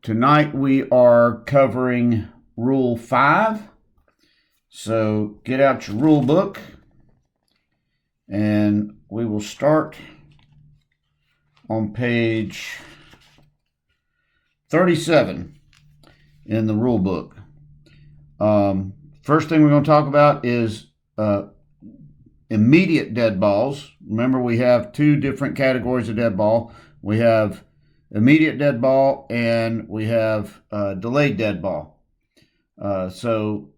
Tonight we are covering Rule 5. So get out your rule book and we will start on page 37 in the rule book. First thing we're going to talk about is immediate dead balls. Remember, we have two different categories of dead ball. We have immediate dead ball and we have delayed dead ball. So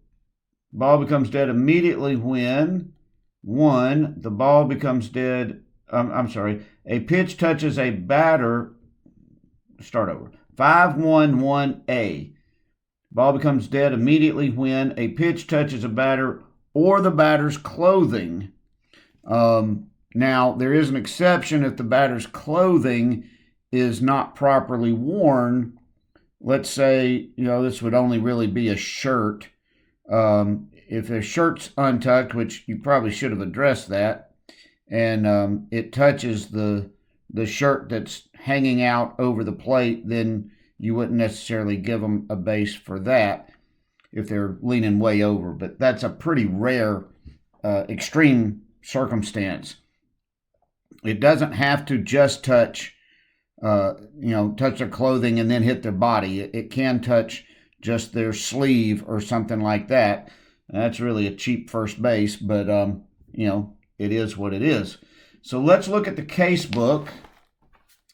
ball becomes dead immediately when, one, the ball becomes dead, a pitch touches a batter, start over, 5-1-1A. Ball becomes dead immediately when a pitch touches a batter or the batter's clothing. Now, there is an exception if the batter's clothing is not properly worn. Let's say, this would only really be a shirt. If a shirt's untucked, which you probably should have addressed that, and it touches the shirt that's hanging out over the plate, then you wouldn't necessarily give them a base for that if they're leaning way over. But that's a pretty rare, extreme circumstance. It doesn't have to just touch their clothing and then hit their body. It can touch just their sleeve or something like that. That's really a cheap first base, but it is what it is. So let's look at the case book,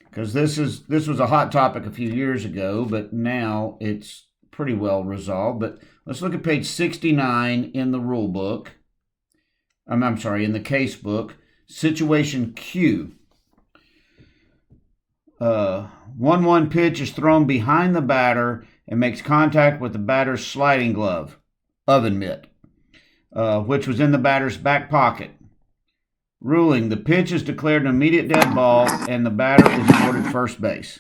because this was a hot topic a few years ago, but now it's pretty well resolved. But let's look at page 69 in the rule book. In the case book. Situation Q. 1-1 pitch is thrown behind the batter and makes contact with the batter's sliding glove, oven mitt, which was in the batter's back pocket. Ruling, the pitch is declared an immediate dead ball and the batter is awarded first base.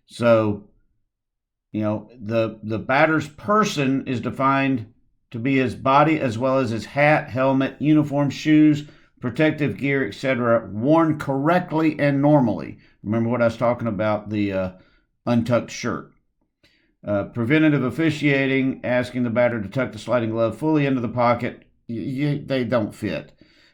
So, the batter's person is defined to be his body as well as his hat, helmet, uniform, shoes, protective gear, etc., worn correctly and normally. Remember what I was talking about, the untucked shirt. Preventative officiating, asking the batter to tuck the sliding glove fully into the pocket. They don't fit.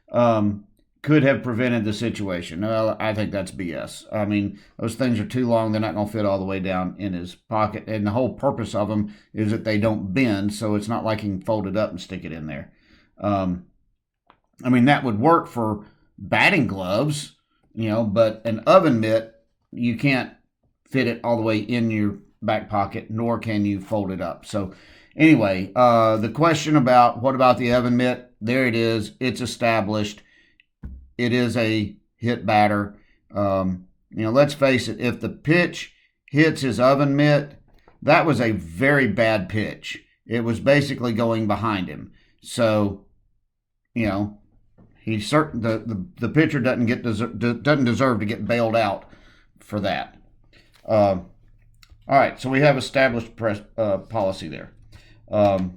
Could have prevented the situation. Well, I think that's BS. I mean, those things are too long. They're not going to fit all the way down in his pocket. And the whole purpose of them is that they don't bend, so it's not like he can fold it up and stick it in there. That would work for batting gloves, but an oven mitt, you can't fit it all the way in your back pocket, nor can you fold it up. So anyway, the question about what about the oven mitt, there it is. It's established. It is a hit batter. Let's face it, if the pitch hits his oven mitt, that was a very bad pitch. It was basically going behind him. So, the pitcher doesn't deserve to get bailed out for that. All right, so we have established policy there. The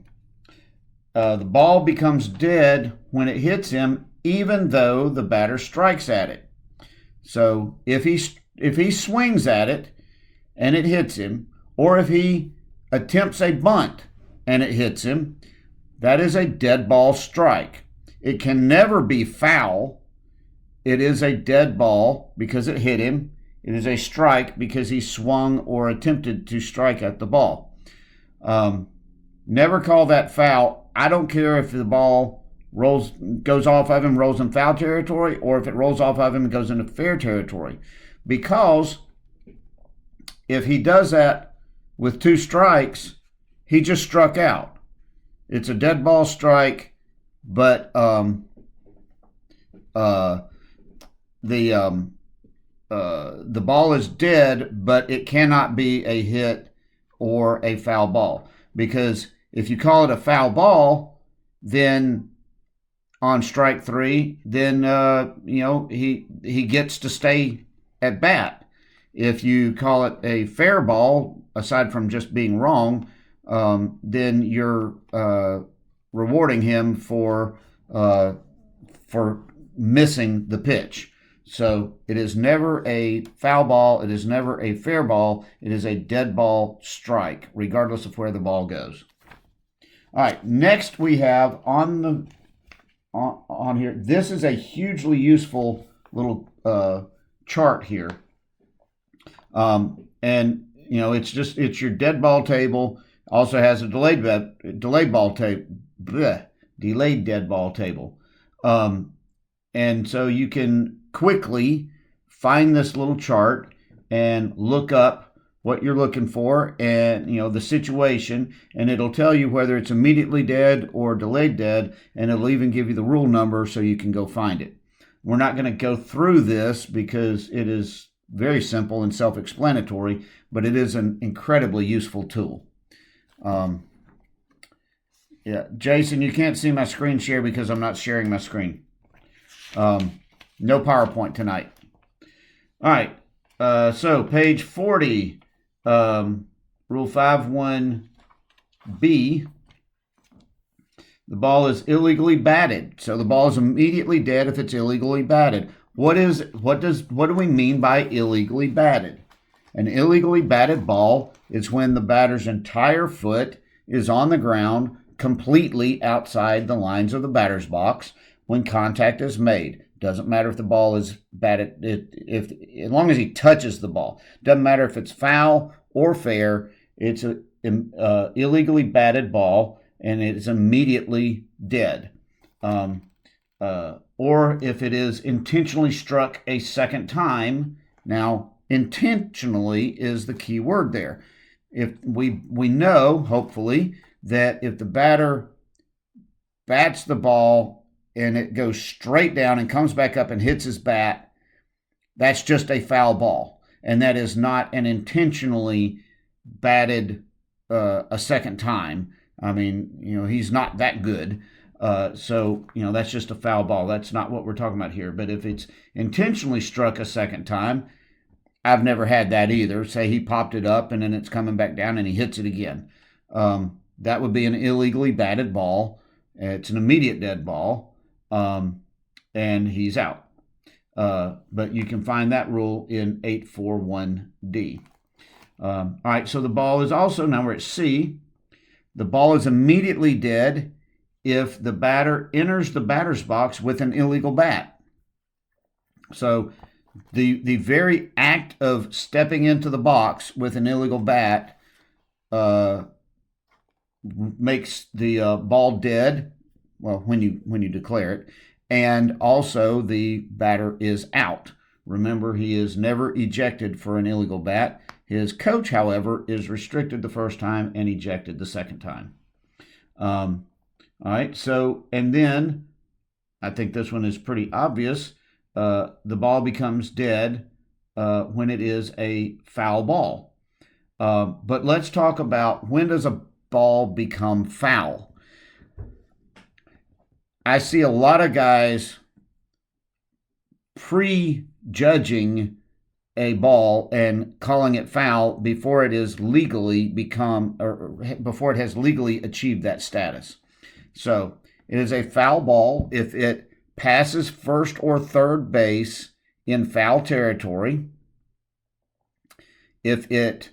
ball becomes dead when it hits him, even though the batter strikes at it. So if he swings at it and it hits him, or if he attempts a bunt and it hits him, that is a dead ball strike. It can never be foul. It is a dead ball because it hit him. It is a strike because he swung or attempted to strike at the ball. Never call that foul. I don't care if the ball goes off of him, rolls in foul territory, or if it rolls off of him and goes into fair territory. Because if he does that with two strikes, he just struck out. It's a dead ball strike, but the ball is dead, but it cannot be a hit or a foul ball. Because if you call it a foul ball, then on strike 3, then he gets to stay at bat. If you call it a fair ball, aside from just being wrong, then you're rewarding him for missing the pitch. So it is never a foul ball. It is never a fair ball. It is a dead ball strike, regardless of where the ball goes. All right, next we have on here. This is a hugely useful little chart here, and it's your dead ball table. Also has a delayed dead ball table, and so you can quickly find this little chart and look up what you're looking for and the situation, and it'll tell you whether it's immediately dead or delayed dead, and it'll even give you the rule number so you can go find it. We're not going to go through this because it is very simple and self-explanatory, but it is an incredibly useful tool. Yeah, Jason, you can't see my screen share because I'm not sharing my screen. No PowerPoint tonight. All right, so page 40, Rule 5.1b, the ball is illegally batted. So the ball is immediately dead if it's illegally batted. What do we mean by illegally batted? An illegally batted ball is when the batter's entire foot is on the ground completely outside the lines of the batter's box when contact is made. Doesn't matter if the ball is batted, as long as he touches the ball. Doesn't matter if it's foul or fair. It's an illegally batted ball, and it's immediately dead. Or if it is intentionally struck a second time. Now, intentionally is the key word there. If we know, hopefully, that if the batter bats the ball and it goes straight down and comes back up and hits his bat, that's just a foul ball. And that is not an intentionally batted a second time. I mean, he's not that good. So that's just a foul ball. That's not what we're talking about here. But if it's intentionally struck a second time, I've never had that either. Say he popped it up and then it's coming back down and he hits it again. That would be an illegally batted ball. It's an immediate dead ball, and he's out. But you can find that rule in 841D. All right, so the ball is also, now we're at C, the ball is immediately dead if the batter enters the batter's box with an illegal bat. So the very act of stepping into the box with an illegal bat makes the ball dead, well, when you declare it, and also the batter is out. Remember, he is never ejected for an illegal bat. His coach, however, is restricted the first time and ejected the second time. All right, so, and then, I think this one is pretty obvious, the ball becomes dead when it is a foul ball. But let's talk about, when does a ball become foul? I see a lot of guys prejudging a ball and calling it foul before it is legally become, or before it has legally achieved that status. So it is a foul ball if it passes first or third base in foul territory, if it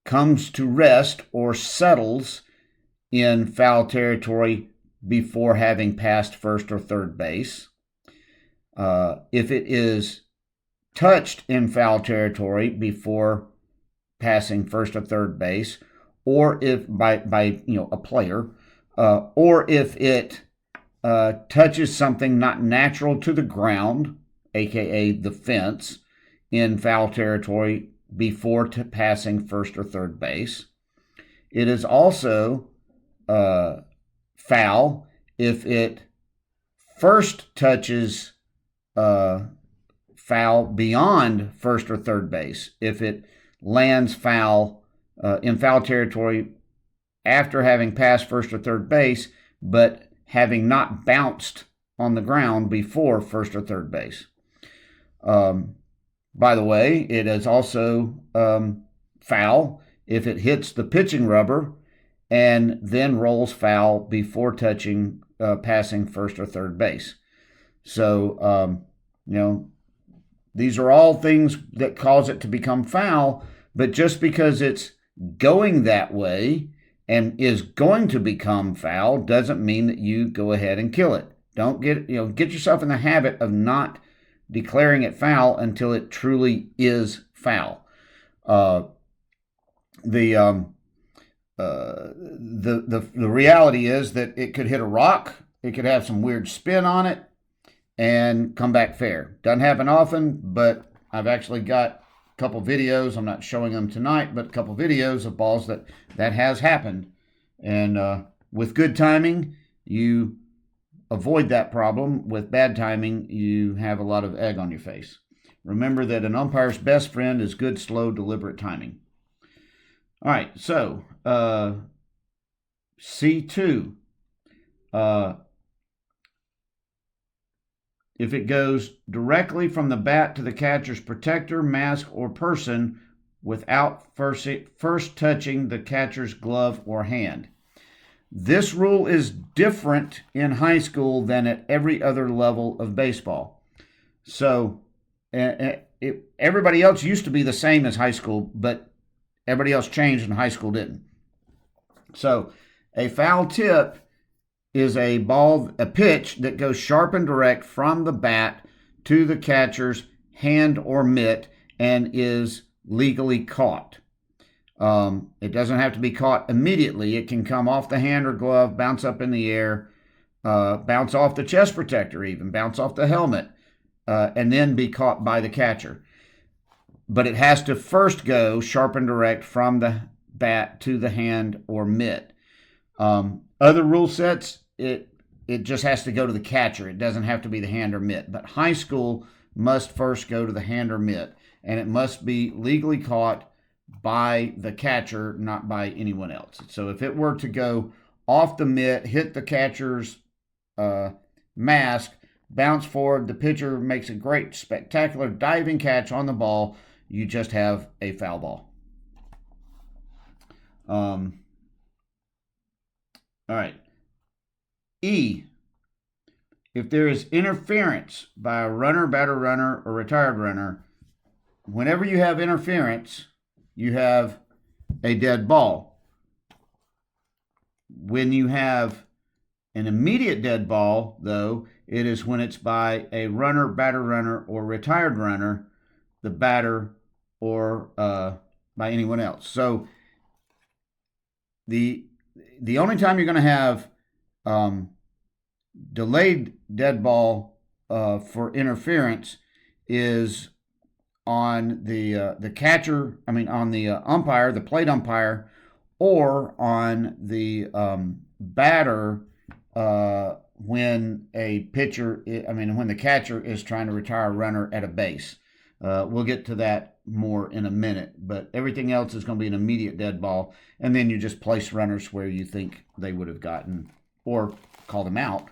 comes to rest or settles in foul territory before having passed first or third base, if it is touched in foul territory before passing first or third base, or if by a player, or if it touches something not natural to the ground, aka the fence, in foul territory before passing first or third base. It is also foul if it first touches foul beyond first or third base. If it lands foul in foul territory after having passed first or third base, but having not bounced on the ground before first or third base. By the way, it is also foul if it hits the pitching rubber and then rolls foul before touching, passing first or third base. So, These are all things that cause it to become foul, but just because it's going that way and is going to become foul doesn't mean that you go ahead and kill it. Don't get yourself in the habit of not declaring it foul until it truly is foul. The reality is that it could hit a rock, it could have some weird spin on it, and come back fair. Doesn't happen often, but I've actually got a couple videos. I'm not showing them tonight, but a couple videos of balls that has happened. And with good timing, you avoid that problem. With bad timing, you have a lot of egg on your face. Remember that an umpire's best friend is good, slow, deliberate timing. All right, so C2. If it goes directly from the bat to the catcher's protector, mask, or person without first touching the catcher's glove or hand. This rule is different in high school than at every other level of baseball. So everybody else used to be the same as high school, but everybody else changed and high school didn't. So a foul tip is a pitch that goes sharp and direct from the bat to the catcher's hand or mitt and is legally caught. It doesn't have to be caught immediately. It can come off the hand or glove, bounce up in the air, bounce off the chest protector even, bounce off the helmet, and then be caught by the catcher. But it has to first go sharp and direct from the bat to the hand or mitt. Other rule sets, it just has to go to the catcher. It doesn't have to be the hand or mitt. But high school must first go to the hand or mitt, and it must be legally caught by the catcher, not by anyone else. So if it were to go off the mitt, hit the catcher's mask, bounce forward, the pitcher makes a great, spectacular diving catch on the ball, you just have a foul ball. All right. E, if there is interference by a runner, batter runner, or retired runner, whenever you have interference, you have a dead ball. When you have an immediate dead ball, though, it is when it's by a runner, batter runner, or retired runner, the batter, or by anyone else. So the only time you're going to have delayed dead ball for interference is on the catcher, on the umpire, the plate umpire, or on the batter when a pitcher, when the catcher is trying to retire a runner at a base. We'll get to that more in a minute, but everything else is going to be an immediate dead ball, and then you just place runners where you think they would have gotten, or call them out,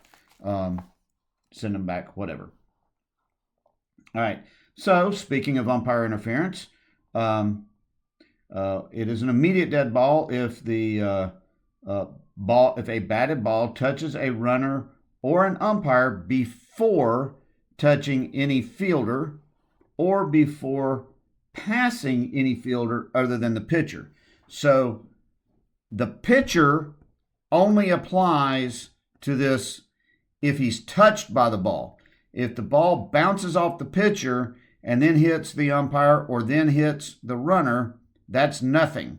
send them back, whatever. All right. So, speaking of umpire interference, it is an immediate dead ball if the if a batted ball touches a runner or an umpire before touching any fielder or before passing any fielder other than the pitcher. So, the pitcher only applies to this if he's touched by the ball. If the ball bounces off the pitcher and then hits the umpire or then hits the runner, that's nothing.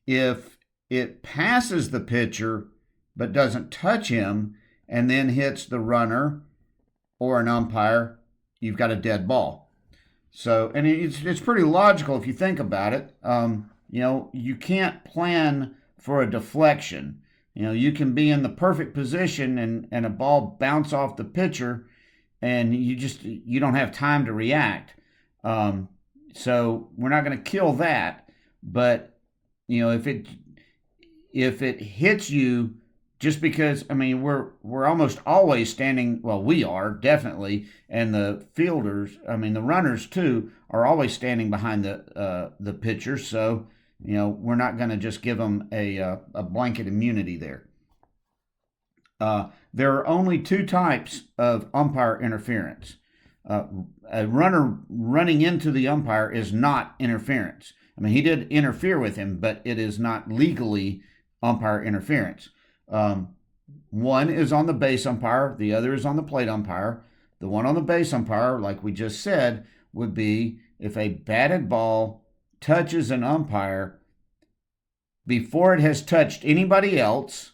If it passes the pitcher but doesn't touch him and then hits the runner or an umpire, you've got a dead ball. So, and it's pretty logical if you think about it. You can't plan for a deflection. You can be in the perfect position and a ball bounce off the pitcher and you don't have time to react. So we're not going to kill that. But, if it hits you, just because, we're almost always standing, well, we are definitely, and the fielders, the runners too, are always standing behind the pitcher. So, we're not going to just give them a blanket immunity there. There are only two types of umpire interference. A runner running into the umpire is not interference. I mean, he did interfere with him, but it is not legally umpire interference. One is on the base umpire, the other is on the plate umpire. The one on the base umpire, like we just said, would be if a batted ball touches an umpire before it has touched anybody else,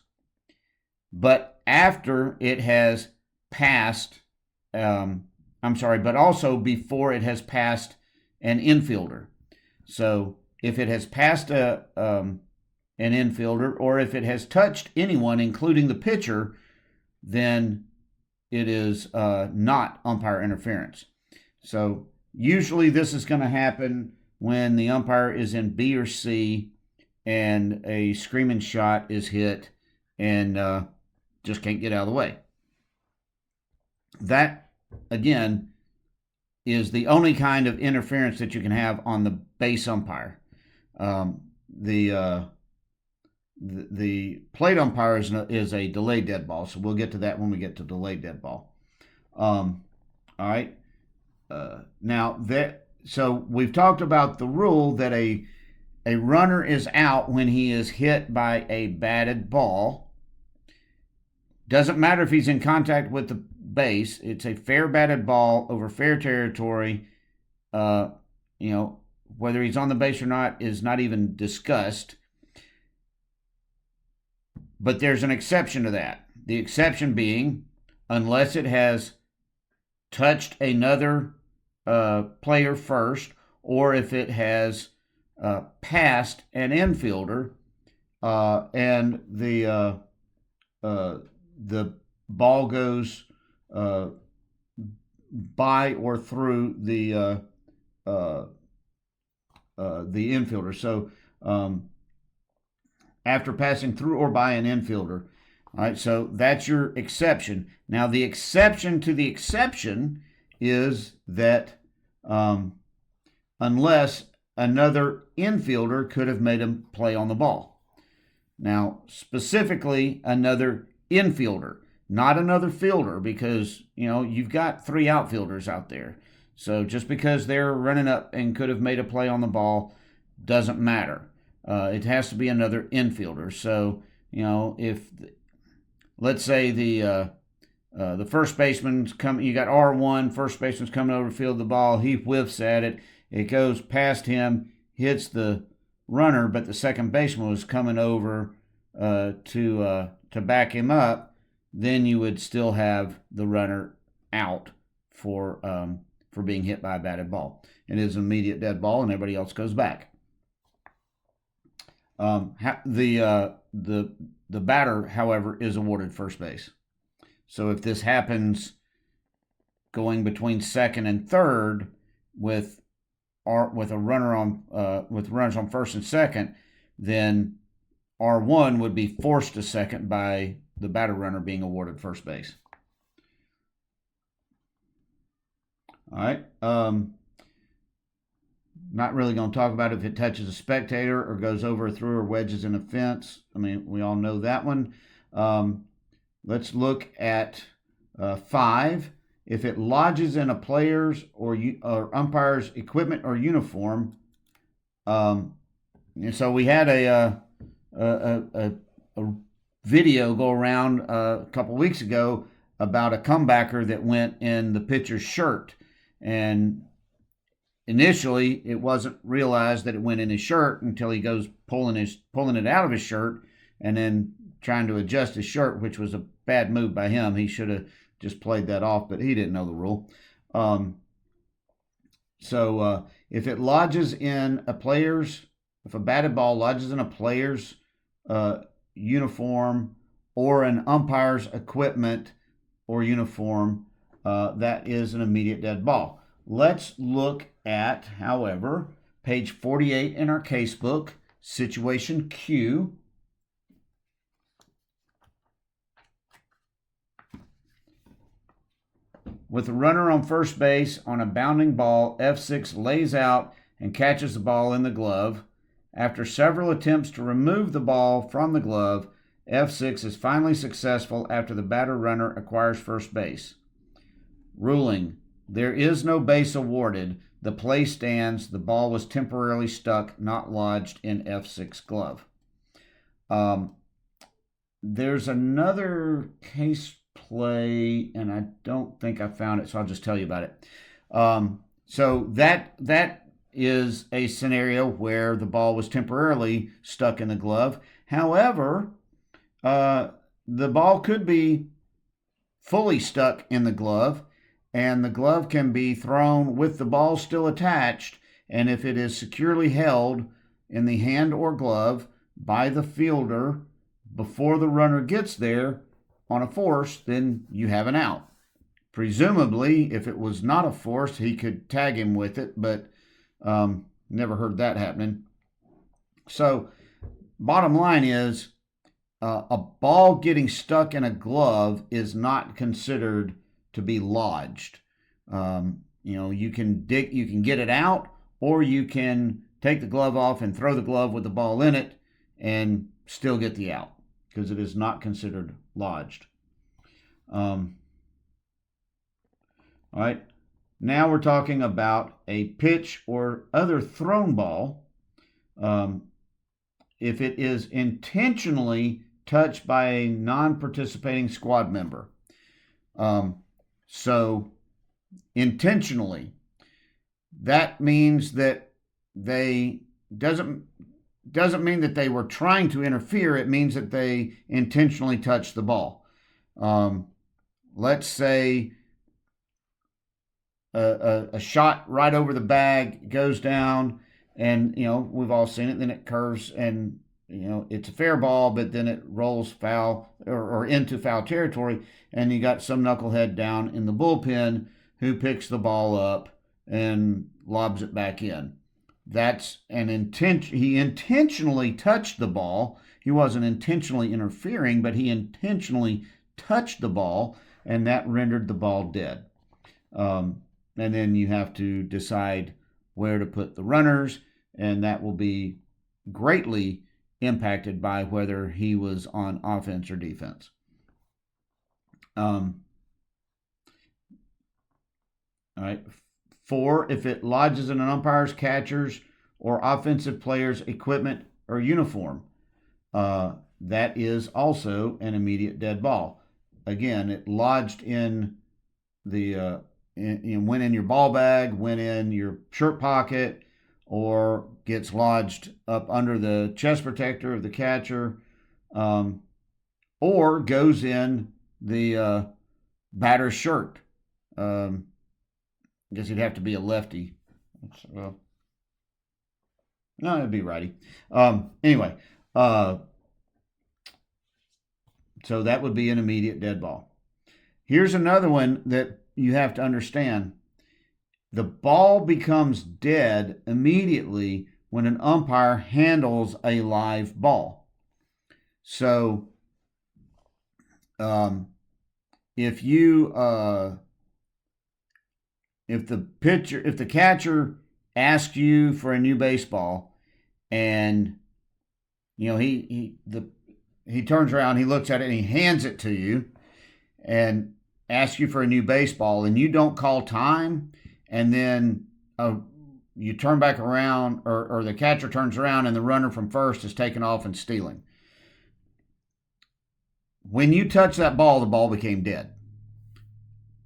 but after it has passed, but also before it has passed an infielder. So if it has passed an infielder, or if it has touched anyone, including the pitcher, then it is not umpire interference. So usually this is going to happen when the umpire is in B or C and a screaming shot is hit and just can't get out of the way. That, again, is the only kind of interference that you can have on the base umpire. The plate umpire is a delayed dead ball, so we'll get to that when we get to delayed dead ball. All right. So we've talked about the rule that a runner is out when he is hit by a batted ball. Doesn't matter if he's in contact with the base. It's a fair batted ball over fair territory. Whether he's on the base or not is not even discussed. But there's an exception to that. The exception being, unless it has touched another player first, or if it has passed an infielder, and the ball goes by or through the infielder. So after passing through or by an infielder. All right, so that's your exception. Now, the exception to the exception is that unless another infielder could have made a play on the ball. Now, specifically, another infielder, not another fielder, because, you've got 3 outfielders out there. So just because they're running up and could have made a play on the ball doesn't matter. It has to be another infielder. So, if, let's say the first baseman's coming, you got R1, first baseman's coming over to field the ball, he whiffs at it, it goes past him, hits the runner, but the second baseman was coming over to back him up, then you would still have the runner out for being hit by a batted ball. It is an immediate dead ball, and everybody else goes back. The batter, however, is awarded first base. So if this happens going between second and third with a runner on with runners on first and second, then R1 would be forced to second by the batter runner being awarded first base. All right. Not really going to talk about if it touches a spectator or goes over, through, or wedges in a fence. I mean, we all know that one. Let's look at 5. If it lodges in a player's or umpire's equipment or uniform. And so we had a video go around a couple weeks ago about a comebacker that went in the pitcher's shirt. And initially, it wasn't realized that it went in his shirt until he goes pulling it out of his shirt and then trying to adjust his shirt, which was a bad move by him. He should have just played that off, but he didn't know the rule. So if it lodges in if a batted ball lodges in a player's uniform or an umpire's equipment or uniform, that is an immediate dead ball. Let's look at, however, page 48 in our casebook, situation Q. With a runner on first base on a bounding ball, F6 lays out and catches the ball in the glove. After several attempts to remove the ball from the glove, F6 is finally successful after the batter runner acquires first base. Ruling: There is no base awarded. The play stands. The ball was temporarily stuck, not lodged in F6 glove. There's another case play, and I don't think I found it, so I'll just tell you about it. So that is a scenario where the ball was temporarily stuck in the glove. However, the ball could be fully stuck in the glove, and the glove can be thrown with the ball still attached, and if it is securely held in the hand or glove by the fielder before the runner gets there on a force, then you have an out. Presumably, if it was not a force, he could tag him with it, but never heard that happening. So, bottom line is, a ball getting stuck in a glove is not considered to be lodged. You can get it out, or you can take the glove off and throw the glove with the ball in it and still get the out, because it is not considered lodged. All right. Now we're talking about a pitch or other thrown ball. If it is intentionally touched by a non-participating squad member. So intentionally, that means that they doesn't mean that they were trying to interfere. It means that they intentionally touched the ball. Let's say a shot right over the bag goes down, and we've all seen it. Then it curves, and it's a fair ball, but then it rolls foul or into foul territory, and you got some knucklehead down in the bullpen who picks the ball up and lobs it back in. That's an intention. He intentionally touched the ball. He wasn't intentionally interfering, but he intentionally touched the ball, and that rendered the ball dead. And then you have to decide where to put the runners, and that will be greatly impacted by whether he was on offense or defense. All right. 4, if it lodges in an umpire's, catcher's, or offensive player's equipment or uniform, that is also an immediate dead ball. Again, it lodged in the went in your ball bag, went in your shirt pocket, or gets lodged up under the chest protector of the catcher, or goes in the batter's shirt. I guess he'd have to be a lefty. No, it'd be righty. Anyway, so that would be an immediate dead ball. Here's another one that you have to understand. The ball becomes dead immediately when an umpire handles a live ball. So, if the catcher asks you for a new baseball, and he turns around, he looks at it, and he hands it to you, and asks you for a new baseball, and you don't call time, and then you turn back around, or the catcher turns around, and the runner from first is taken off and stealing. When you touch that ball, the ball became dead.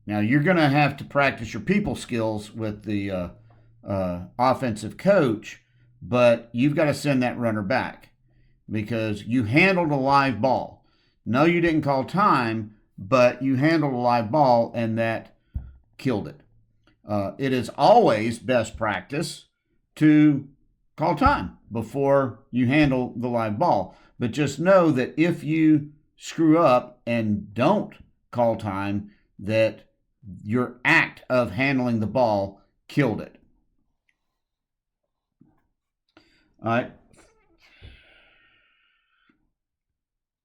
Now, you're going to have to practice your people skills with the offensive coach, but you've got to send that runner back because you handled a live ball. No, you didn't call time, but you handled a live ball, and that killed it. It is always best practice to call time before you handle the live ball. But just know that if you screw up and don't call time, that your act of handling the ball killed it. All right.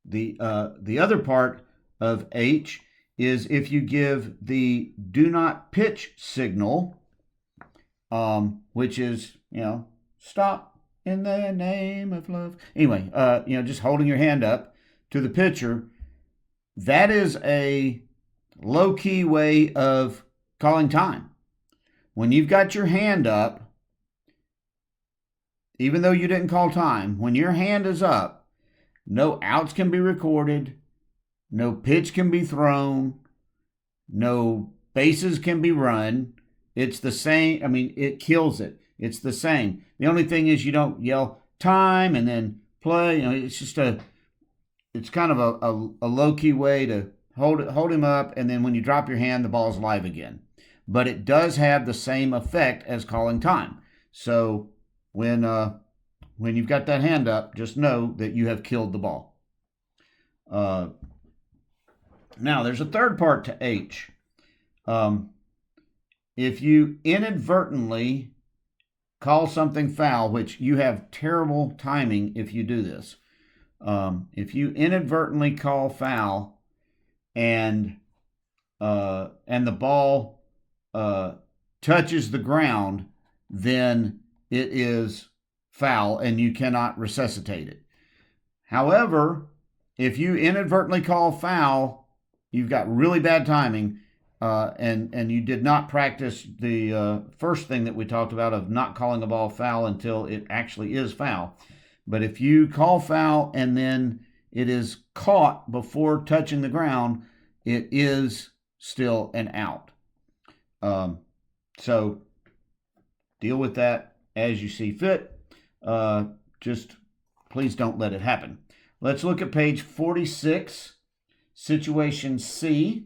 The other part of H is if you give the do not pitch signal, which is, stop in the name of love. Anyway, just holding your hand up to the pitcher. That is a low-key way of calling time. when you've got your hand up, even though you didn't call time, when your hand is up, no outs can be recorded, no pitch can be thrown, no bases can be run. It's the same. I mean, it kills it. It's the same. The only thing is you don't yell time and then play. You know, it's just it's kind of a low key way to hold him up, and then when you drop your hand, the ball's live again. But it does have the same effect as calling time. So when you've got that hand up, just know that you have killed the ball. Now, there's a third part to H. If you inadvertently call something foul, which you have terrible timing if you do this. If you inadvertently call foul and the ball touches the ground, then it is foul and you cannot resuscitate it. However, if you inadvertently call foul, you've got really bad timing, and you did not practice the first thing that we talked about of not calling a ball foul until it actually is foul. But if you call foul and then it is caught before touching the ground, it is still an out. So deal with that as you see fit. Just please don't let it happen. Let's look at page 46, situation C.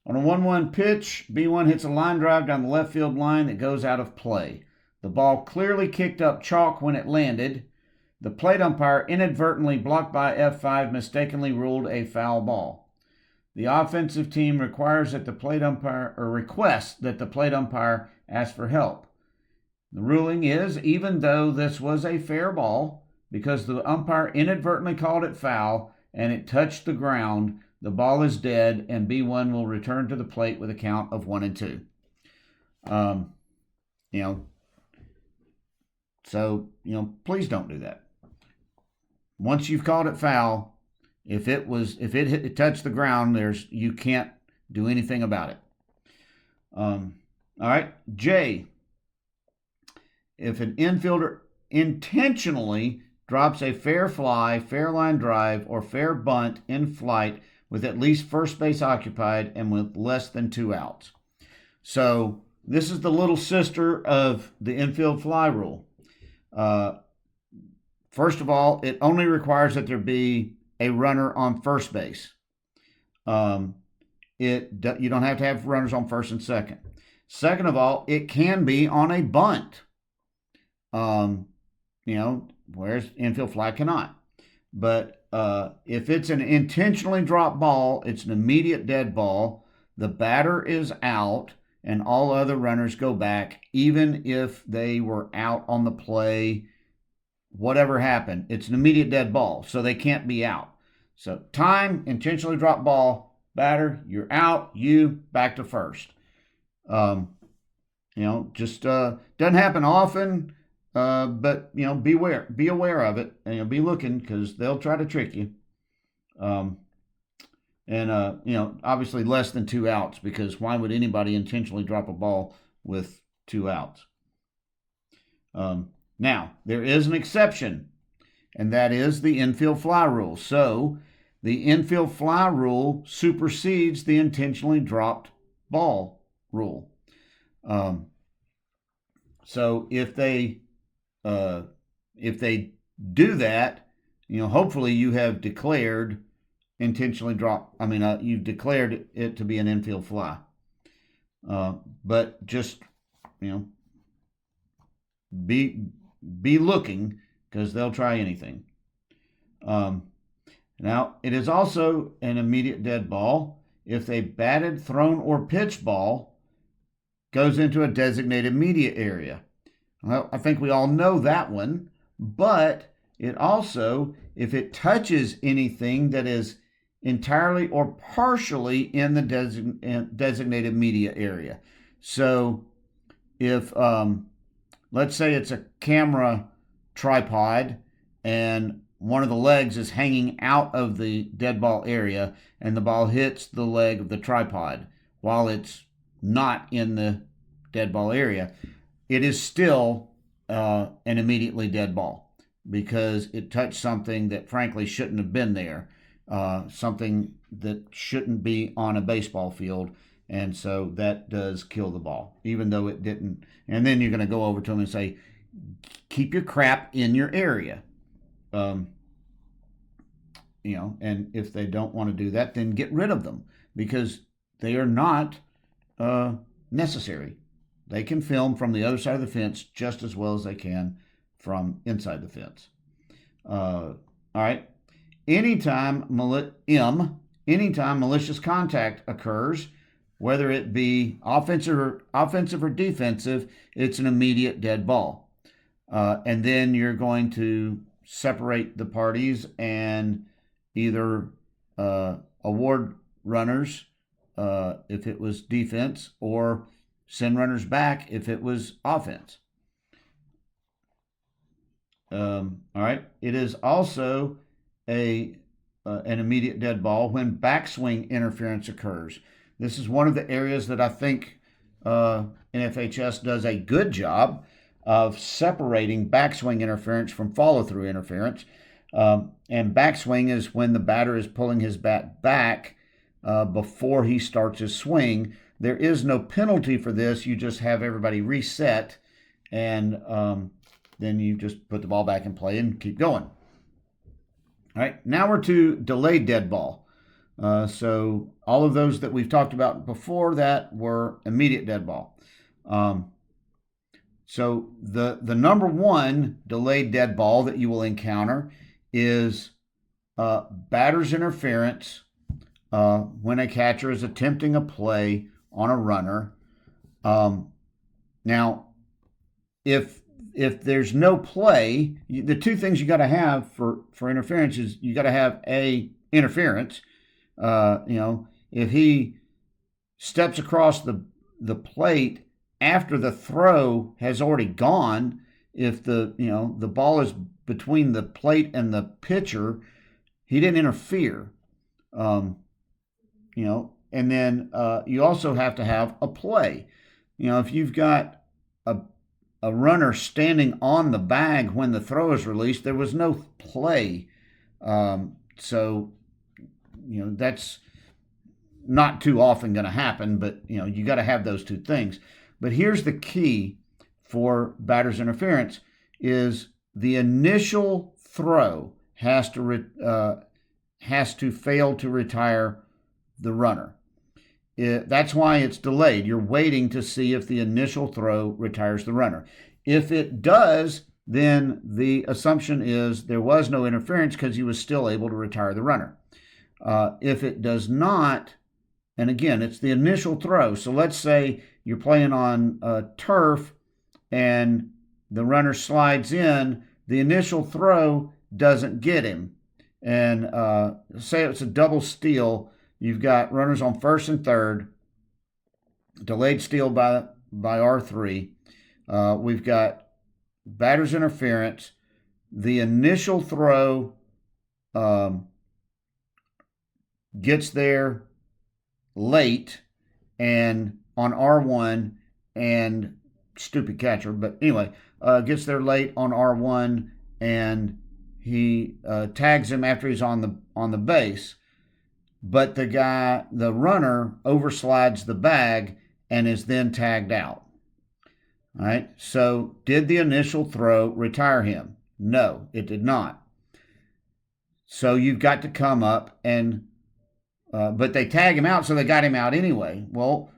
On a 1-1 pitch, B1 hits a line drive down the left field line that goes out of play. The ball clearly kicked up chalk when it landed. The plate umpire, inadvertently blocked by F5, mistakenly ruled a foul ball. The offensive team requests that the plate umpire ask for help. The ruling is, even though this was a fair ball, because the umpire inadvertently called it foul and it touched the ground, the ball is dead, and B1 will return to the plate with a count of 1-2. Please don't do that. Once you've called it foul, if it touched the ground, you can't do anything about it. All right, J. If an infielder intentionally drops a fair fly, fair line drive, or fair bunt in flight with at least first base occupied and with less than 2 outs. So this is the little sister of the infield fly rule. First of all, it only requires that there be a runner on first base. You don't have to have runners on first and second. Second of all, it can be on a bunt. Whereas infield fly cannot. But if it's an intentionally dropped ball, it's an immediate dead ball. The batter is out, and all other runners go back, even if they were out on the play. Whatever happened, it's an immediate dead ball, so they can't be out. So time, intentionally dropped ball, batter, you're out, you back to first. Just doesn't happen often. But be aware of it, and be looking, because they'll try to trick you. Obviously less than 2 outs, because why would anybody intentionally drop a ball with 2 outs? Now, there is an exception, and that is the infield fly rule. So the infield fly rule supersedes the intentionally dropped ball rule. So if they do that, hopefully you have declared intentionally you've declared it to be an infield fly. But just, be looking, because they'll try anything. Now, it is also an immediate dead ball if a batted, thrown, or pitched ball goes into a designated media area. Well, I think we all know that one, but it also, if it touches anything that is entirely or partially in the designated media area. So if, let's say it's a camera tripod and one of the legs is hanging out of the dead ball area and the ball hits the leg of the tripod while it's not in the dead ball area, it is still an immediately dead ball because it touched something that frankly shouldn't have been there, something that shouldn't be on a baseball field. And so that does kill the ball, even though it didn't. And then you're going to go over to them and say, keep your crap in your area. And if they don't want to do that, then get rid of them because they are not necessary. They can film from the other side of the fence just as well as they can from inside the fence. All right. Anytime malicious contact occurs, whether it be offensive or defensive, it's an immediate dead ball. And then you're going to separate the parties and either award runners if it was defense or send runners back if it was offense. All right. It is also an immediate dead ball when backswing interference occurs. This is one of the areas that I think NFHS does a good job of separating backswing interference from follow-through interference. And backswing is when the batter is pulling his bat back before he starts his swing. There is no penalty for this. You just have everybody reset, and then you just put the ball back in play and keep going. All right, now we're to delayed dead ball. So all of those that we've talked about before that were immediate dead ball. So the number one delayed dead ball that you will encounter is batter's interference when a catcher is attempting a play on a runner. Now, if there's no play, the two things you got to have for interference is you got to have interference. If he steps across the plate after the throw has already gone, if the ball is between the plate and the pitcher, he didn't interfere. And then you also have to have a play. If you've got a runner standing on the bag when the throw is released, there was no play. So that's not too often going to happen, but you got to have those two things. But here's the key for batter's interference is the initial throw has to fail to retire the runner. That's why it's delayed. You're waiting to see if the initial throw retires the runner. If it does, then the assumption is there was no interference because he was still able to retire the runner. If it does not, and again, it's the initial throw. So let's say you're playing on turf and the runner slides in, the initial throw doesn't get him. And say it's a double steal, you've got runners on first and third, delayed steal by R3. We've got batter's interference. The initial throw gets there late and on R1, and stupid catcher, but anyway, gets there late on R1 and he tags him after he's on the base, but the runner overslides the bag and is then tagged out. All right, so did the initial throw retire him? No, it did not. So you've got to come up and but they tag him out, so they got him out anyway. Well,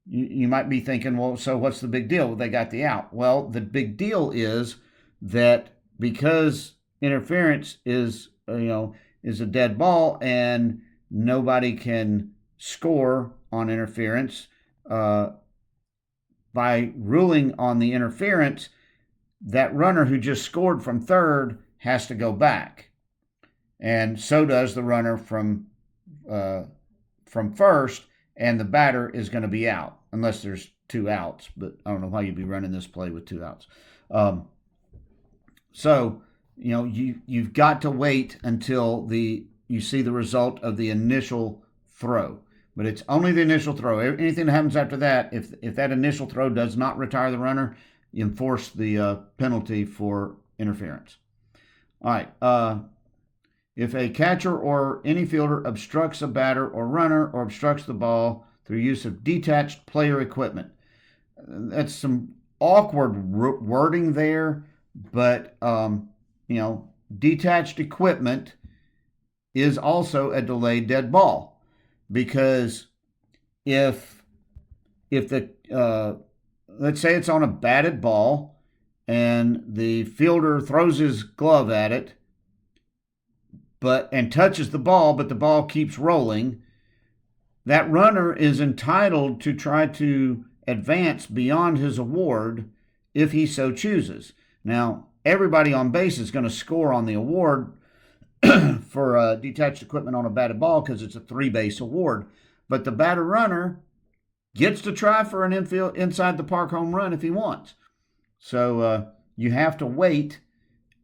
you might be thinking, well, so what's the big deal? Well, they got the out. Well, the big deal is that because interference is a dead ball and nobody can score on interference, by ruling on the interference, that runner who just scored from third has to go back. And so does the runner from first, and the batter is going to be out unless there's two outs. But I don't know why you'd be running this play with two outs. So you've got to wait until you see the result of the initial throw. But it's only the initial throw. Anything that happens after that, if that initial throw does not retire the runner, you enforce the penalty for interference. All right. If a catcher or any fielder obstructs a batter or runner or obstructs the ball through use of detached player equipment, that's some awkward wording there, but detached equipment is also a delayed dead ball, because if the let's say it's on a batted ball and the fielder throws his glove at it and touches the ball, but the ball keeps rolling, that runner is entitled to try to advance beyond his award if he so chooses. Now, everybody on base is going to score on the award for detached equipment on a batted ball because it's a 3-base award, but the batter runner gets to try for an inside the park home run if he wants. So you have to wait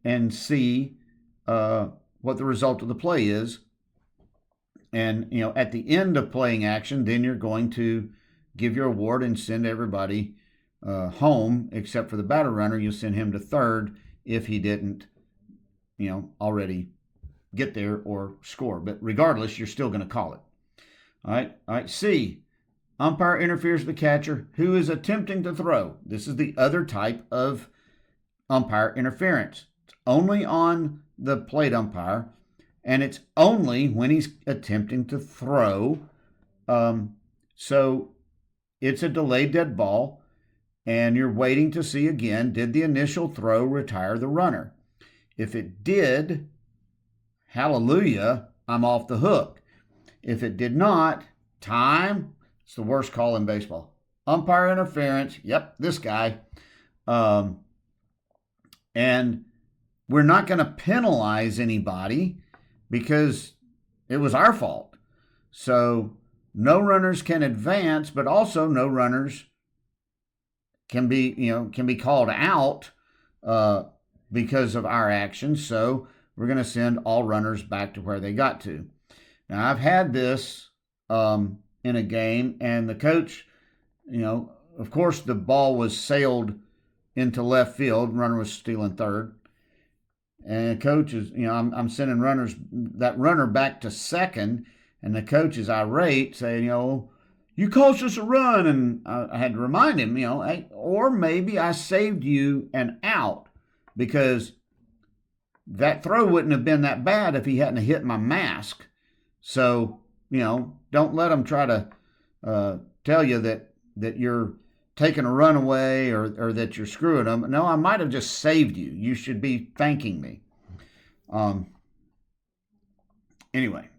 and see what the result of the play is. And, at the end of playing action, then you're going to give your award and send everybody home, except for the batter runner. You'll send him to third if he didn't, already get there or score. But regardless, you're still going to call it. All right. C, umpire interferes with the catcher who is attempting to throw. This is the other type of umpire interference. It's only on the plate umpire, and it's only when he's attempting to throw. So it's a delayed dead ball, and you're waiting to see again, did the initial throw retire the runner? If it did, hallelujah, I'm off the hook. If it did not, time. It's the worst call in baseball. Umpire interference. Yep, this guy. And we're not going to penalize anybody because it was our fault. So no runners can advance, but also no runners can be called out because of our actions. So we're going to send all runners back to where they got to. Now, I've had this in a game, and the coach, of course, the ball was sailed into left field. Runner was stealing third. And coach is, I'm sending that runner back to second, and the coach is irate, saying, you cost us a run. And I had to remind him, hey, or maybe I saved you an out, because that throw wouldn't have been that bad if he hadn't hit my mask. So, don't let them try to tell you that you're taking a run away or that you're screwing them. No, I might have just saved you. You should be thanking me. Anyway,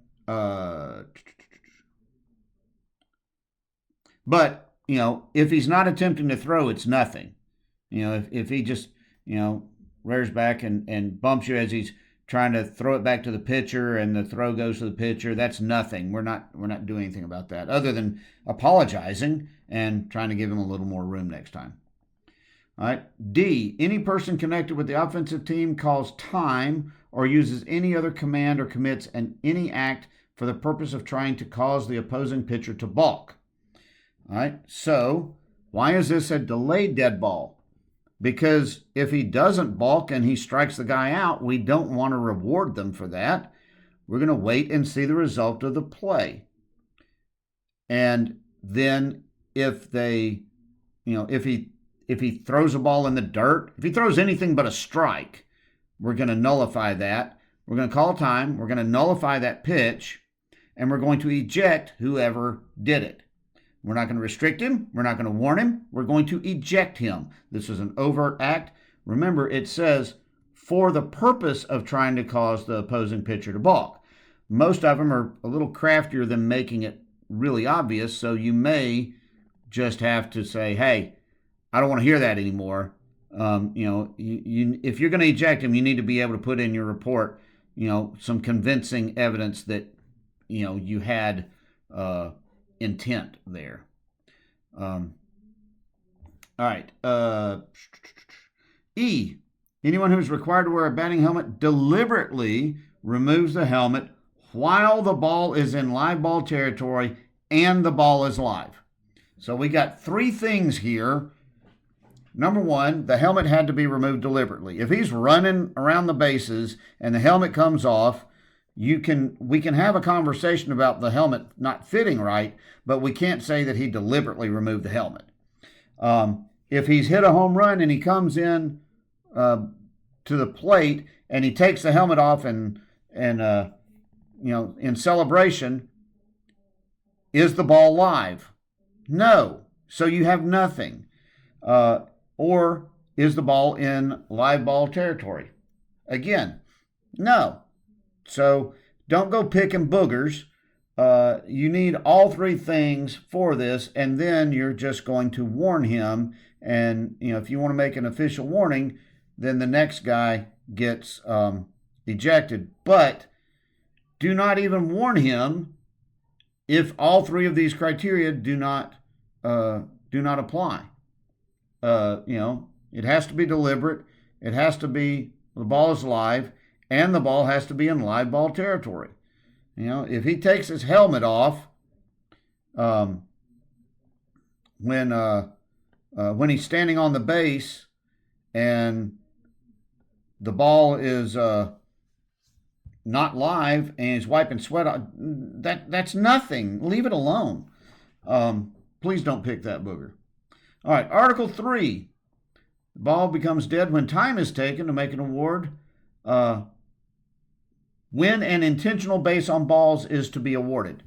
but if he's not attempting to throw, it's nothing. If he just rears back and bumps you as he's trying to throw it back to the pitcher and the throw goes to the pitcher, that's nothing. We're not doing anything about that other than apologizing and trying to give him a little more room next time. All right. D, any person connected with the offensive team calls time or uses any other command or commits any act for the purpose of trying to cause the opposing pitcher to balk. All right. So why is this a delayed dead ball? Because if he doesn't balk and he strikes the guy out, we don't want to reward them for that. We're going to wait and see the result of the play. And then if he throws a ball in the dirt, if he throws anything but a strike, we're going to nullify that. We're going to call time. We're going to nullify that pitch, and we're going to eject whoever did it. We're not going to restrict him. We're not going to warn him. We're going to eject him. This is an overt act. Remember, it says for the purpose of trying to cause the opposing pitcher to balk. Most of them are a little craftier than making it really obvious, so you may just have to say, hey, I don't want to hear that anymore. If you're going to eject him, you need to be able to put in your report, some convincing evidence that, you had intent there. All right. E, Anyone who's required to wear a batting helmet deliberately removes the helmet while the ball is in live ball territory and the ball is live. So we got three things here. Number one, the helmet had to be removed deliberately. If he's running around the bases and the helmet comes off, we can have a conversation about the helmet not fitting right, but we can't say that he deliberately removed the helmet. If he's hit a home run and he comes in to the plate and he takes the helmet off and in celebration, is the ball live? No. So you have nothing. Or is the ball in live ball territory? Again, no. So don't go picking boogers. You need all three things for this, and then you're just going to warn him. And if you want to make an official warning, then the next guy gets ejected. But do not even warn him if all three of these criteria do not apply. It has to be deliberate. It has to be the ball is live, and the ball has to be in live ball territory. If he takes his helmet off when he's standing on the base and the ball is not live and he's wiping sweat off, that's nothing. Leave it alone. Please don't pick that booger. All right, Article 3. The ball becomes dead when time is taken to make an award. When an intentional base on balls is to be awarded.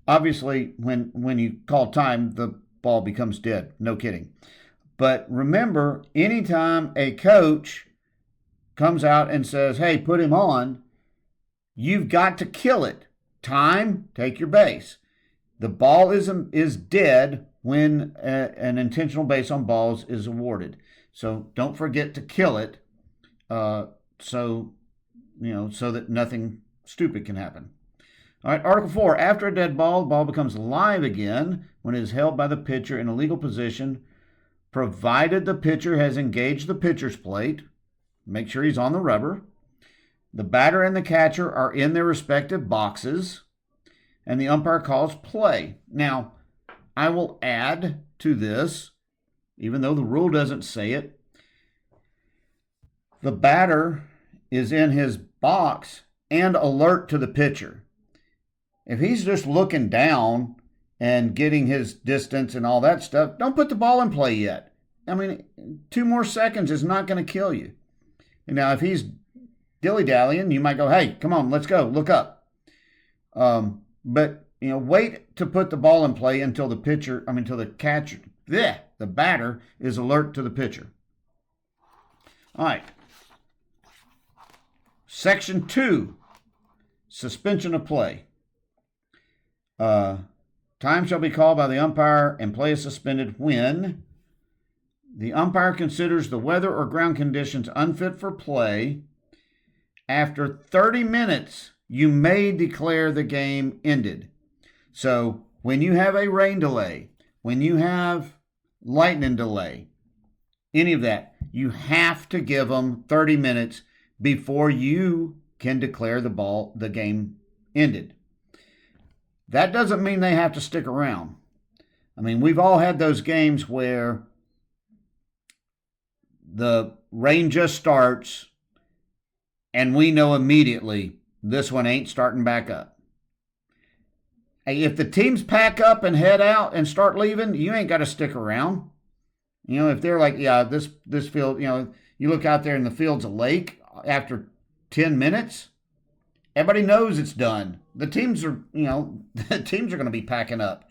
Obviously, when you call time, the ball becomes dead. No kidding. But remember, anytime a coach comes out and says, hey, put him on, you've got to kill it. Time, take your base. The ball is dead when an intentional base on balls is awarded. So don't forget to kill it so that nothing stupid can happen. All right, Article 4. After a dead ball, the ball becomes live again when it is held by the pitcher in a legal position, provided the pitcher has engaged the pitcher's plate. Make sure he's on the rubber. The batter and the catcher are in their respective boxes, and the umpire calls play. Now, I will add to this, even though the rule doesn't say it, the batter is in his box and alert to the pitcher. If he's just looking down and getting his distance and all that stuff, don't put the ball in play yet. I mean, 2 more seconds is not going to kill you. Now, if he's dilly-dallying, you might go, hey, come on, let's go, look up. But wait to put the ball in play until the batter is alert to the pitcher. All right. Section 2, suspension of play. Time shall be called by the umpire and play is suspended when the umpire considers the weather or ground conditions unfit for play. After 30 minutes, you may declare the game ended. So when you have a rain delay, when you have lightning delay, any of that, you have to give them 30 minutes before you can declare the game ended. That doesn't mean they have to stick around. I mean, we've all had those games where the rain just starts and we know immediately this one ain't starting back up. If the teams pack up and head out and start leaving, you ain't got to stick around. If they're like, yeah, this field, you look out there and the field's a lake after 10 minutes, everybody knows it's done. The teams are going to be packing up.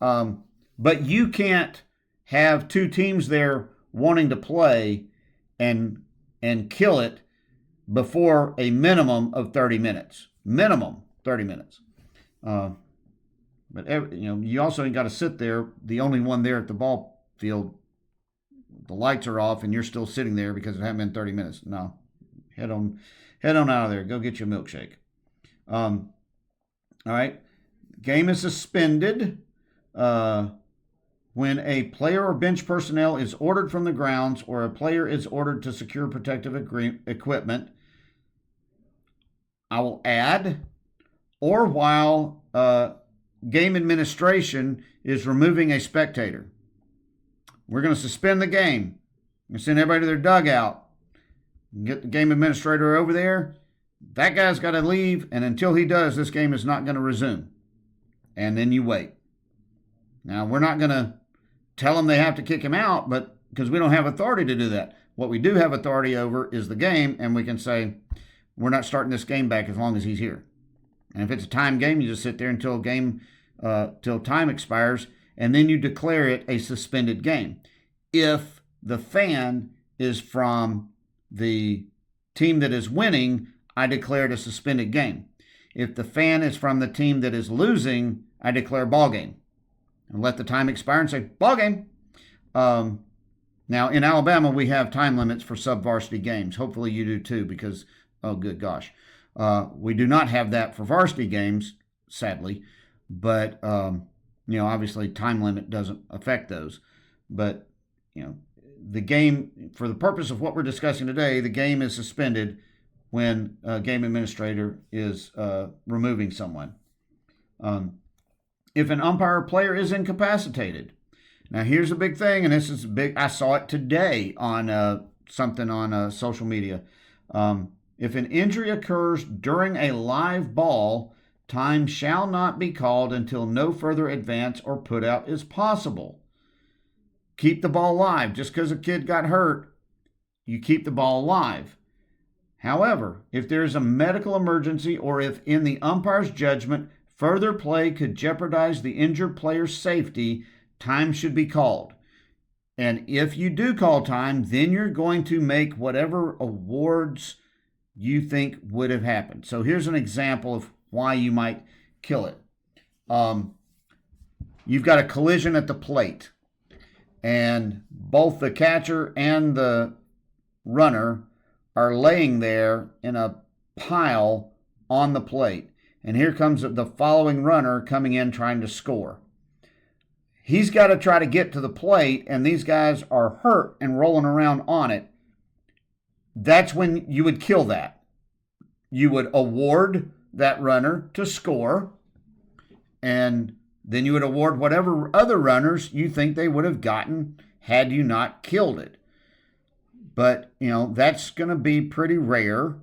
But you can't have 2 teams there wanting to play and kill it before a minimum of 30 minutes. Minimum 30 minutes. But you also ain't got to sit there, the only one there at the ball field. The lights are off and you're still sitting there because it hasn't been 30 minutes. No, head on out of there. Go get you a milkshake. All right. Game is suspended. when a player or bench personnel is ordered from the grounds or a player is ordered to secure protective equipment. I will add, or while game administration is removing a spectator. We're going to suspend the game. We're going to send everybody to their dugout. Get the game administrator over there. That guy's got to leave, and until he does, this game is not going to resume. And then you wait. Now, we're not going to tell them they have to kick him out, but because we don't have authority to do that. What we do have authority over is the game, and we can say, we're not starting this game back as long as he's here. And if it's a time game, you just sit there until till time expires, and then you declare it a suspended game. If the fan is from the team that is winning, I declare it a suspended game. If the fan is from the team that is losing, I declare ball game. And let the time expire and say, ball game. Now, in Alabama, we have time limits for sub-varsity games. Hopefully you do too, because, oh, good gosh. We do not have that for varsity games, sadly. But, obviously time limit doesn't affect those. But, the game, for the purpose of what we're discussing today, the game is suspended when a game administrator is removing someone. If an umpire or player is incapacitated. Now, here's a big thing, and this is big. I saw it today on something on social media. If an injury occurs during a live ball, time shall not be called until no further advance or put out is possible. Keep the ball live. Just because a kid got hurt, you keep the ball live. However, if there is a medical emergency or if in the umpire's judgment further play could jeopardize the injured player's safety, time should be called. And if you do call time, then you're going to make whatever awards you think would have happened. So here's an example of why you might kill it. You've got a collision at the plate, and both the catcher and the runner are laying there in a pile on the plate. And here comes the following runner coming in trying to score. He's got to try to get to the plate, and these guys are hurt and rolling around on it. That's when you would kill that. You would award that runner to score, and then you would award whatever other runners you think they would have gotten had you not killed it. But, that's going to be pretty rare.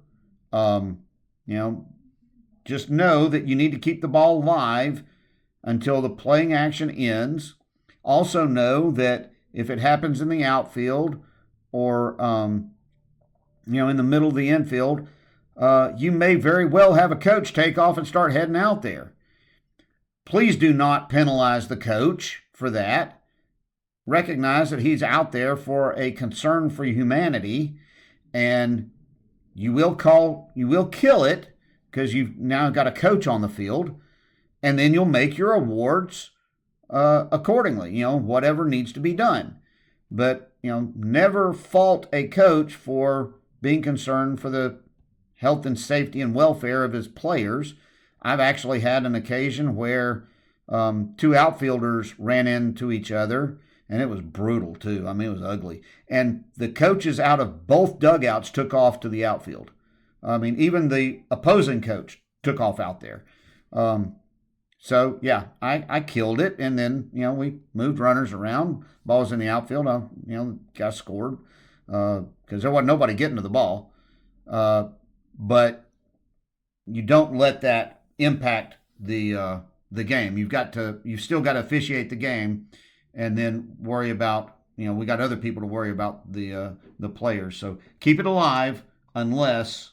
Just know that you need to keep the ball live until the playing action ends. Also know that if it happens in the outfield or, in the middle of the infield, you may very well have a coach take off and start heading out there. Please do not penalize the coach for that. Recognize that he's out there for a concern for humanity, and you will kill it because you've now got a coach on the field, and then you'll make your awards accordingly, whatever needs to be done. But, never fault a coach for being concerned for the health and safety and welfare of his players. I've actually had an occasion where two outfielders ran into each other, and it was brutal too. I mean, it was ugly. And the coaches out of both dugouts took off to the outfield. I mean, even the opposing coach took off out there. So, yeah, I killed it, and then, we moved runners around. Ball's in the outfield. Guy scored because there wasn't nobody getting to the ball. But you don't let that impact the game. You've still got to officiate the game, and then worry about, we got other people to worry about the players. So keep it alive unless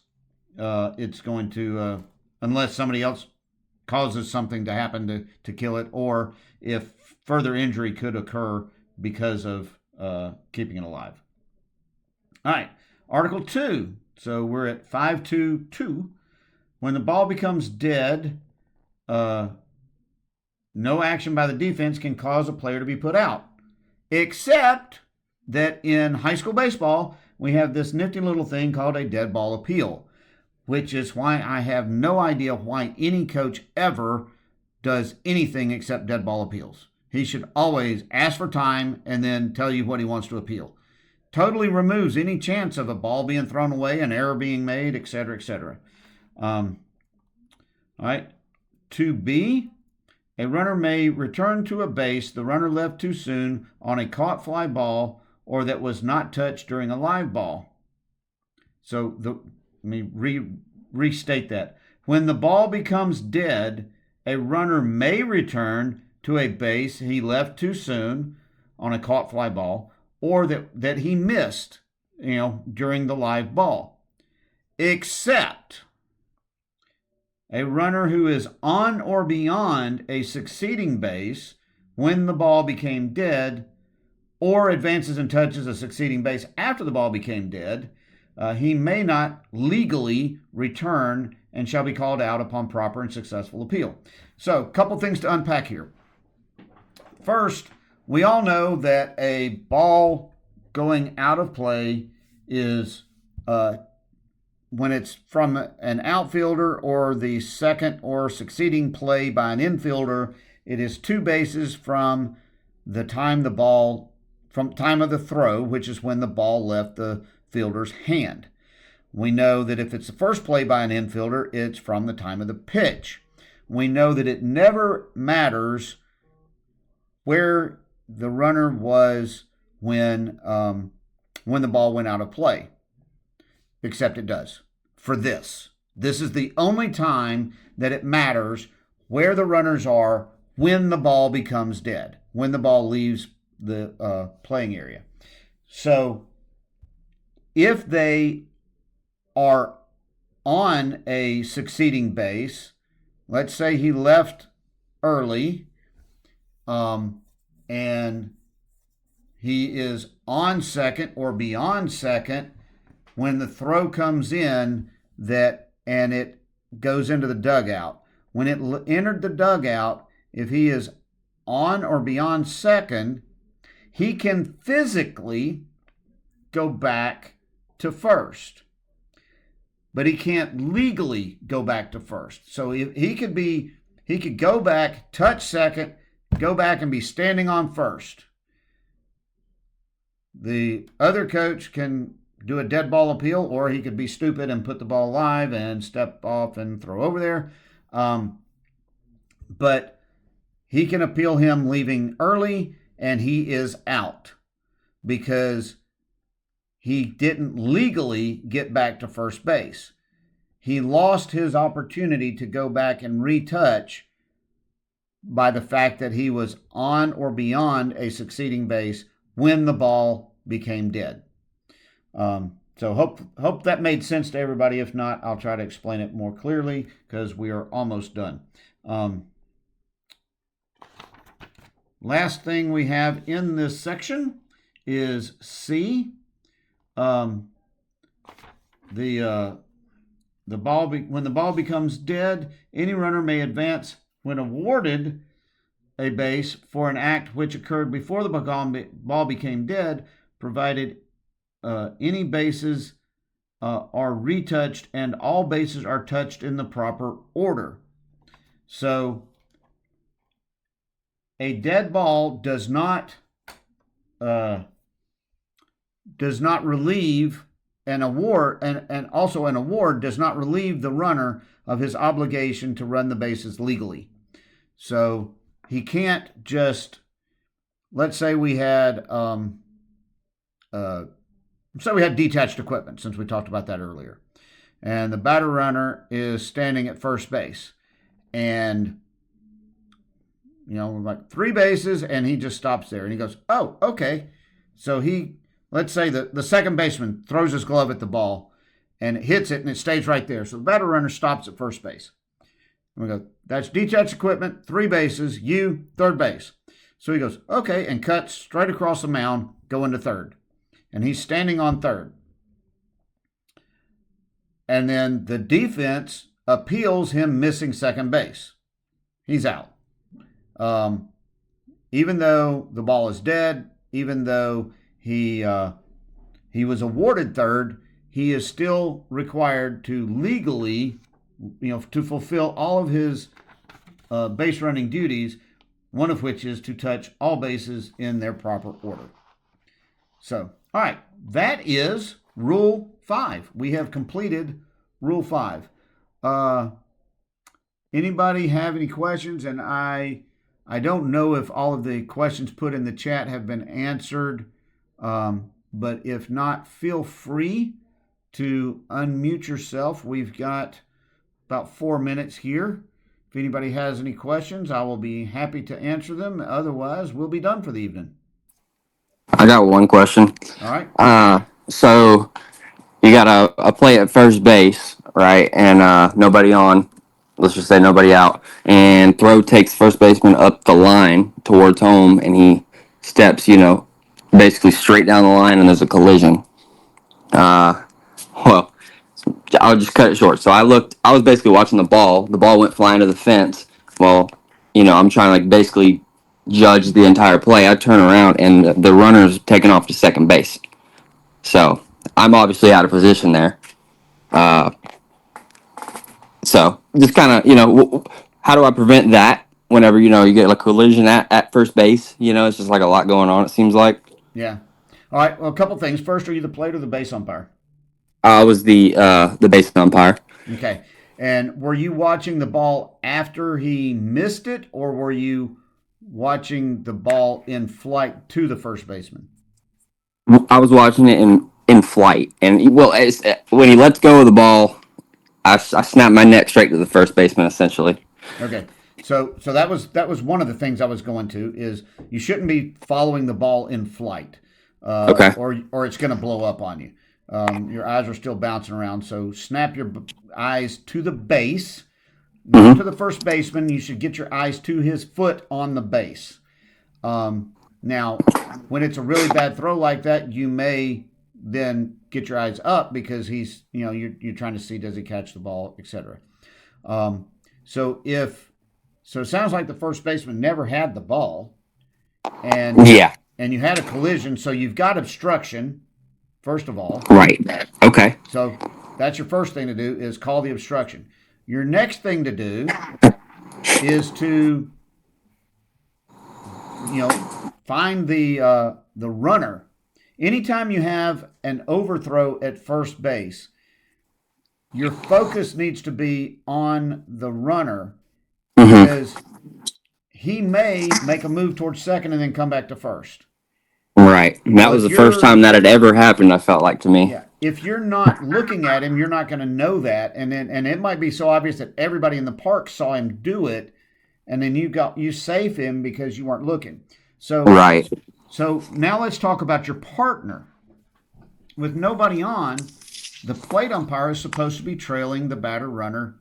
it's going to, unless somebody else causes something to happen to kill it, or if further injury could occur because of keeping it alive. All right, Article 2. So we're at 5.2.2. When the ball becomes dead, no action by the defense can cause a player to be put out, except that in high school baseball, we have this nifty little thing called a dead ball appeal, which is why I have no idea why any coach ever does anything except dead ball appeals. he should always ask for time and then tell you what he wants to appeal. Totally removes any chance of a ball being thrown away, an error being made, etc., etc. All right. 2B, a runner may return to a base the runner left too soon on a caught fly ball or that was not touched during a live ball. So let me restate that. When the ball becomes dead, a runner may return to a base he left too soon on a caught fly ball or that he missed, during the live ball, except a runner who is on or beyond a succeeding base when the ball became dead or advances and touches a succeeding base after the ball became dead, he may not legally return and shall be called out upon proper and successful appeal. So, a couple things to unpack here. First, we all know that a ball going out of play is when it's from an outfielder or the second or succeeding play by an infielder, it is 2 bases from the time from time of the throw, which is when the ball left the fielder's hand. We know that if it's the first play by an infielder, it's from the time of the pitch. We know that it never matters where the runner was when the ball went out of play, except it does for this. This is the only time that it matters where the runners are when the ball becomes dead, when the ball leaves the playing area. So if they are on a succeeding base, let's say he left early, and he is on second or beyond second when the throw comes in and it goes into the dugout. When it entered the dugout, if he is on or beyond second, he can physically go back to first, but he can't legally go back to first. So he could go back, touch second, go back and be standing on first. The other coach can do a dead ball appeal, or he could be stupid and put the ball live and step off and throw over there. But he can appeal him leaving early, and he is out because he didn't legally get back to first base. He lost his opportunity to go back and retouch by the fact that he was on or beyond a succeeding base when the ball became dead. So hope that made sense to everybody. If not, I'll try to explain it more clearly because we are almost done. Last thing we have in this section is C. When the ball becomes dead, any runner may advance when awarded a base for an act which occurred before the ball became dead, provided any bases are retouched and all bases are touched in the proper order. So a dead ball does not relieve an award, and also an award does not relieve the runner of his obligation to run the bases legally. So he can't just, let's say we had detached equipment, since we talked about that earlier, and the batter runner is standing at first base, and like 3 bases, and he just stops there, and he goes, oh, okay. So let's say the second baseman throws his glove at the ball, and it hits it, and it stays right there. So the batter runner stops at first base. And we go, that's detached equipment, 3 bases, you, third base. So he goes, okay, and cuts straight across the mound, going to third. And he's standing on third. And then the defense appeals him missing second base. He's out. Even though the ball is dead, even though he was awarded third, he is still required to legally, to fulfill all of his base running duties, one of which is to touch all bases in their proper order. So, all right, that is Rule 5. We have completed Rule 5. Anybody have any questions? And I don't know if all of the questions put in the chat have been answered, but if not, feel free to unmute yourself. We've got about 4 minutes here. If anybody has any questions, I will be happy to answer them. Otherwise, we'll be done for the evening. I got one question. All right. So you got a play at first base, right? And nobody on, let's just say nobody out. And throw takes first baseman up the line towards home, and he steps, basically straight down the line, and there's a collision. Well, I'll just cut it short. So I was basically watching the ball. The ball went flying to the fence. Well, I'm trying to like basically judge the entire play. I turn around and the runner's taking off to second base. So I'm obviously out of position there. So just kind of, how do I prevent that whenever, you get a collision at first base? It's just like a lot going on, it seems like. Yeah. All right. Well, a couple things. First, are you the plate or the base umpire? I was the base umpire. Okay. And were you watching the ball after he missed it, or were you watching the ball in flight to the first baseman? I was watching it in flight, and when he lets go of the ball, I snapped my neck straight to the first baseman, essentially. Okay. So that was one of the things I was going to is you shouldn't be following the ball in flight, Okay. or it's going to blow up on you. Your eyes are still bouncing around. So snap your eyes to the base, not to the first baseman. You should get your eyes to his foot on the base. Now, when it's a really bad throw like that, you may then get your eyes up because he's, you're trying to see does he catch the ball, etc. So it sounds like the first baseman never had the ball, and Yeah. and you had a collision, so you've got obstruction. First of all, Right. Okay. so that's your first thing to do is call the obstruction. Your next thing to do is to find the runner. Anytime you have an overthrow at first base, your focus needs to be on the runner because he may make a move towards second and then come back to first. Right. That was the first time that had ever happened, I felt like, to me. Yeah. If you're not looking at him, you're not going to know that. And it might be so obvious that everybody in the park saw him do it, and then you save him because you weren't looking. So Right. So now let's talk about your partner. With nobody on, the plate umpire is supposed to be trailing the batter runner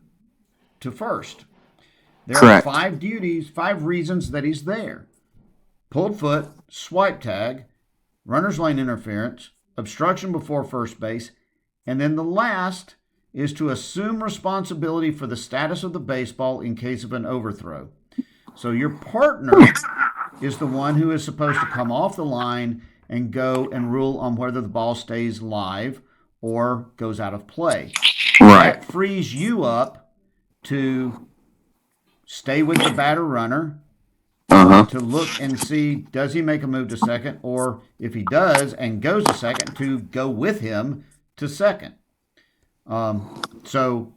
to first. There Correct. are 5 reasons that he's there: pulled foot, swipe tag, runner's lane interference, obstruction before first base, and then the last is to assume responsibility for the status of the baseball in case of an overthrow. So your partner is the one who is supposed to come off the line and go and rule on whether the ball stays live or goes out of play. Right. That frees you up to stay with the batter runner, to look and see does he make a move to second, or if he does and goes to second, to go with him to second. So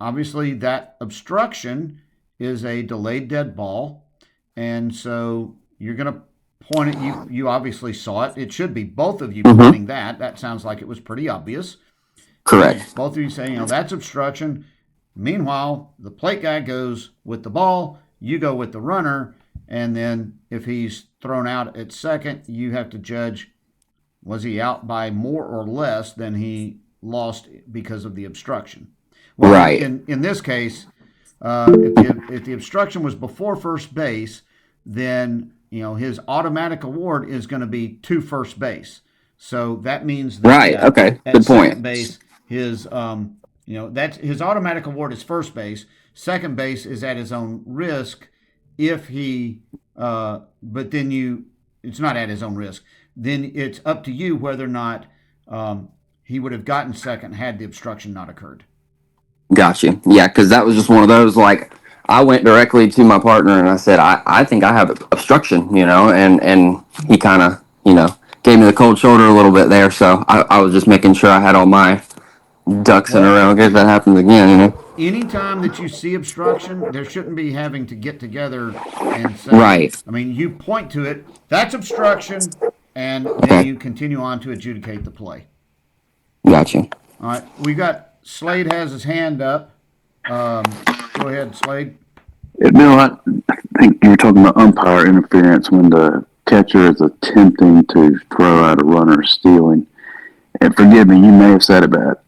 obviously that obstruction is a delayed dead ball, and so you're going to point it. You obviously saw it. It should be both of you pointing that. That sounds like it was pretty obvious. Correct. Both of you say, that's obstruction. Meanwhile, the plate guy goes with the ball, you go with the runner, and then if he's thrown out at second, you have to judge, was he out by more or less than he lost because of the obstruction? Well, Right. In this case, if the obstruction was before first base, then his automatic award is going to be to first base. So that means that Right. Okay. at Good second point. base, his that's his automatic award is first base. Second base is at his own risk if he but then it's not at his own risk. Then it's up to you whether or not he would have gotten second had the obstruction not occurred. Gotcha. Yeah, because that was just one of those, like, I went directly to my partner and I said, I think I have obstruction, and he kind of, gave me the cold shoulder a little bit there. So I was just making sure I had all my ducks in a Well, row in case that happens again. anytime that you see obstruction, there shouldn't be having to get together and say, Right. I mean, you point to it, that's obstruction, and then Okay. you continue on to adjudicate the play. Gotcha. All right, we got Slade has his hand up. Go ahead, Slade. Yeah, Bill, I think you were talking about umpire interference when the catcher is attempting to throw out a runner stealing. And forgive me, you may have said it, but